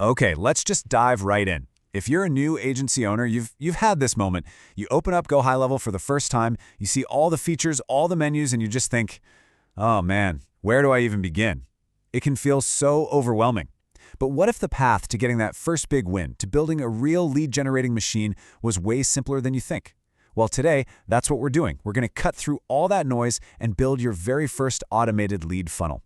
Okay, let's just dive right in. If you're a new agency owner, you've had this moment. You open up GoHighLevel for the first time, you see all the features, all the menus, and you just think, oh man, where do I even begin? It can feel so overwhelming. But what if the path to getting that first big win, to building a real lead-generating machine, was way simpler than you think? Well, today, that's what we're doing. We're going to cut through all that noise and build your very first automated lead funnel.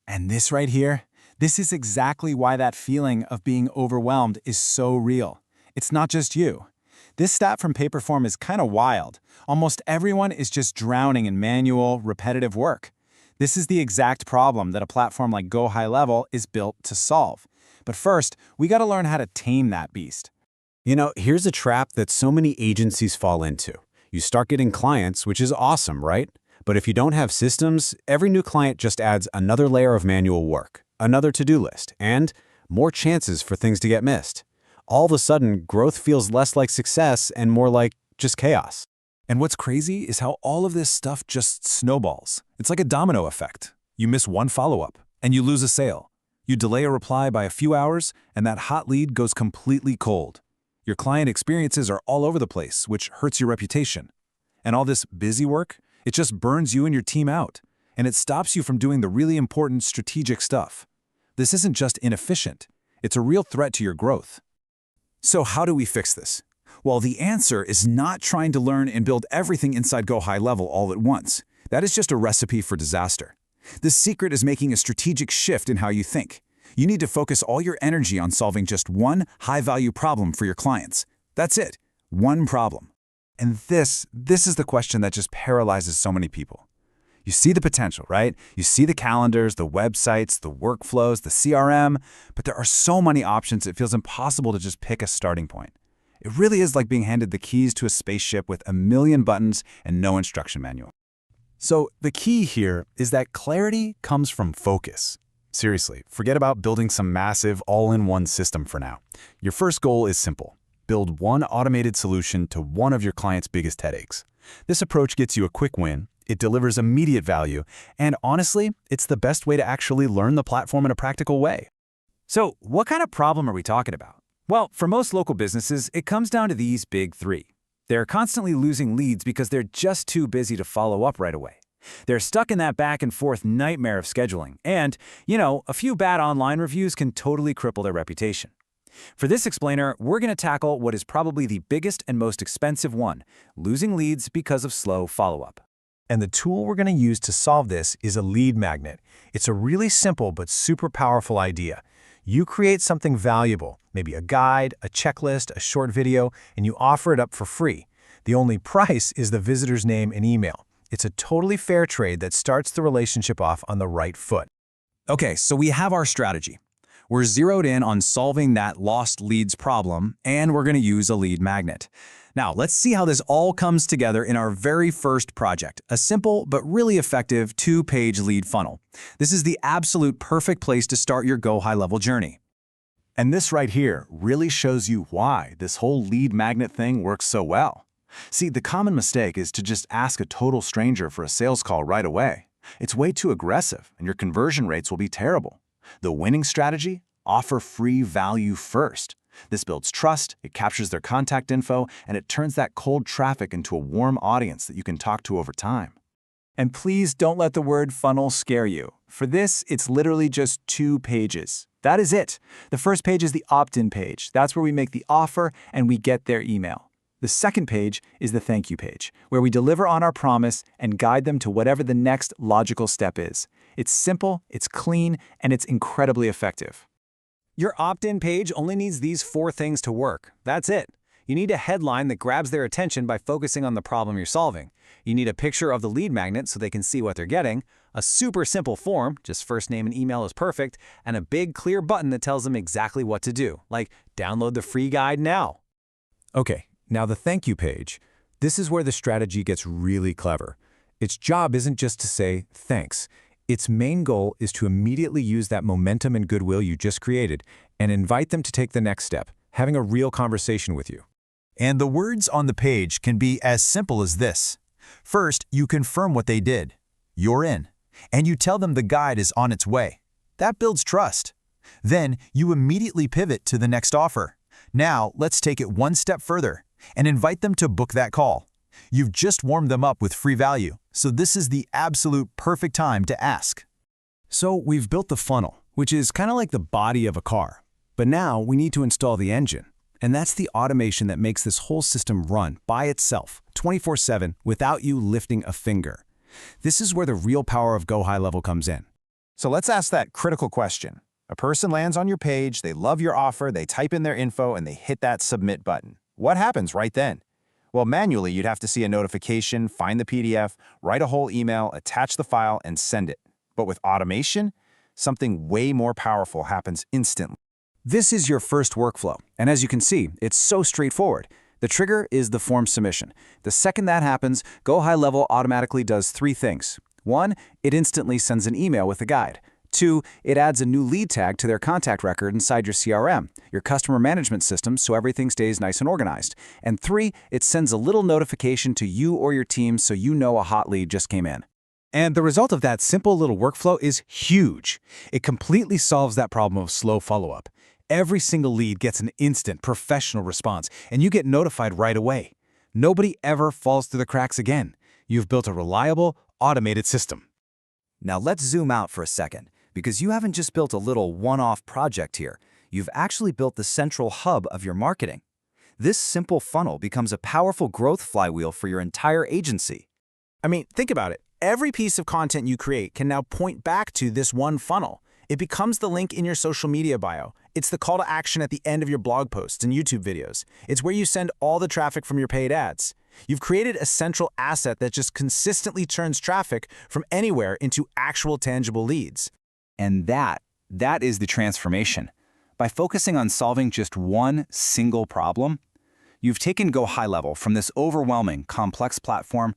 And this right here, this is exactly why that feeling of being overwhelmed is so real. It's not just you. This stat from Paperform is kind of wild. Almost everyone is just drowning in manual, repetitive work. This is the exact problem that a platform like GoHighLevel is built to solve. But first, we got to learn how to tame that beast. You know, here's a trap that so many agencies fall into. You start getting clients, which is awesome, right? But if you don't have systems, every new client just adds another layer of manual work, another to-do list, and more chances for things to get missed. All of a sudden, growth feels less like success and more like just chaos. And what's crazy is how all of this stuff just snowballs. It's like a domino effect. You miss one follow-up, and you lose a sale. You delay a reply by a few hours, and that hot lead goes completely cold. Your client experiences are all over the place, which hurts your reputation. And all this busy work, it just burns you and your team out, and it stops you from doing the really important strategic stuff. This isn't just inefficient, it's a real threat to your growth. So how do we fix this? Well, the answer is not trying to learn and build everything inside GoHighLevel all at once. That is just a recipe for disaster. The secret is making a strategic shift in how you think. You need to focus all your energy on solving just one high-value problem for your clients. That's it, one problem. And this is the question that just paralyzes so many people. You see the potential, right? You see the calendars, the websites, the workflows, the CRM, but there are so many options it feels impossible to just pick a starting point. It really is like being handed the keys to a spaceship with a million buttons and no instruction manual. So the key here is that clarity comes from focus. Seriously, forget about building some massive all-in-one system for now. Your first goal is simple. Build one automated solution to one of your client's biggest headaches. This approach gets you a quick win, it delivers immediate value, and honestly, it's the best way to actually learn the platform in a practical way. So, what kind of problem are we talking about? Well, for most local businesses, it comes down to these big three. They're constantly losing leads because they're just too busy to follow up right away. They're stuck in that back and forth nightmare of scheduling, and, a few bad online reviews can totally cripple their reputation. For this explainer, we're going to tackle what is probably the biggest and most expensive one, losing leads because of slow follow-up. And the tool we're going to use to solve this is a lead magnet. It's a really simple but super powerful idea. You create something valuable, maybe a guide, a checklist, a short video, and you offer it up for free. The only price is the visitor's name and email. It's a totally fair trade that starts the relationship off on the right foot. Okay, so we have our strategy. We're zeroed in on solving that lost leads problem, and we're going to use a lead magnet. Now, let's see how this all comes together in our very first project, a simple but really effective 2-page lead funnel. This is the absolute perfect place to start your GoHighLevel journey. And this right here really shows you why this whole lead magnet thing works so well. See, the common mistake is to just ask a total stranger for a sales call right away. It's way too aggressive, and your conversion rates will be terrible. The winning strategy? Offer free value first. This builds trust, it captures their contact info, and it turns that cold traffic into a warm audience that you can talk to over time. And please don't let the word funnel scare you. For this, it's literally just 2 pages. That is it. The first page is the opt-in page. That's where we make the offer and we get their email. The second page is the thank you page, where we deliver on our promise and guide them to whatever the next logical step is. It's simple, it's clean, and it's incredibly effective. Your opt-in page only needs these 4 things to work. That's it. You need a headline that grabs their attention by focusing on the problem you're solving. You need a picture of the lead magnet so they can see what they're getting, a super simple form, just first name and email is perfect, and a big clear button that tells them exactly what to do, like download the free guide now. Okay, now the thank you page. This is where the strategy gets really clever. Its job isn't just to say thanks. Its main goal is to immediately use that momentum and goodwill you just created and invite them to take the next step, having a real conversation with you. And the words on the page can be as simple as this. First, you confirm what they did. You're in. And you tell them the guide is on its way. That builds trust. Then you immediately pivot to the next offer. Now, let's take it one step further and invite them to book that call. You've just warmed them up with free value, so this is the absolute perfect time to ask. So we've built the funnel, which is kind of like the body of a car. But now we need to install the engine. And that's the automation that makes this whole system run by itself, 24/7, without you lifting a finger. This is where the real power of GoHighLevel comes in. So let's ask that critical question. A person lands on your page, they love your offer, they type in their info, and they hit that submit button. What happens right then? Well, manually, you'd have to see a notification, find the PDF, write a whole email, attach the file, and send it. But with automation, something way more powerful happens instantly. This is your first workflow, and as you can see, it's so straightforward. The trigger is the form submission. The second that happens, GoHighLevel automatically does 3 things. 1, it instantly sends an email with a guide. 2, it adds a new lead tag to their contact record inside your CRM, your customer management system, so everything stays nice and organized. And 3, it sends a little notification to you or your team so you know a hot lead just came in. And the result of that simple little workflow is huge. It completely solves that problem of slow follow-up. Every single lead gets an instant, professional response, and you get notified right away. Nobody ever falls through the cracks again. You've built a reliable, automated system. Now let's zoom out for a second, because you haven't just built a little one-off project here. You've actually built the central hub of your marketing. This simple funnel becomes a powerful growth flywheel for your entire agency. I mean, think about it. Every piece of content you create can now point back to this one funnel. It becomes the link in your social media bio. It's the call to action at the end of your blog posts and YouTube videos. It's where you send all the traffic from your paid ads. You've created a central asset that just consistently turns traffic from anywhere into actual tangible leads. And that is the transformation. By focusing on solving just one single problem, you've taken GoHighLevel from this overwhelming, complex platform,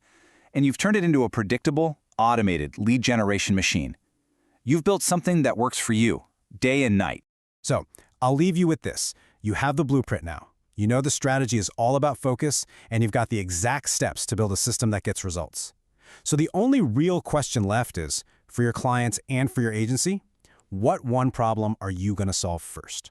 and you've turned it into a predictable, automated lead generation machine. You've built something that works for you, day and night. So, I'll leave you with this. You have the blueprint now. You know the strategy is all about focus, and you've got the exact steps to build a system that gets results. So the only real question left is, for your clients and for your agency, what one problem are you going to solve first?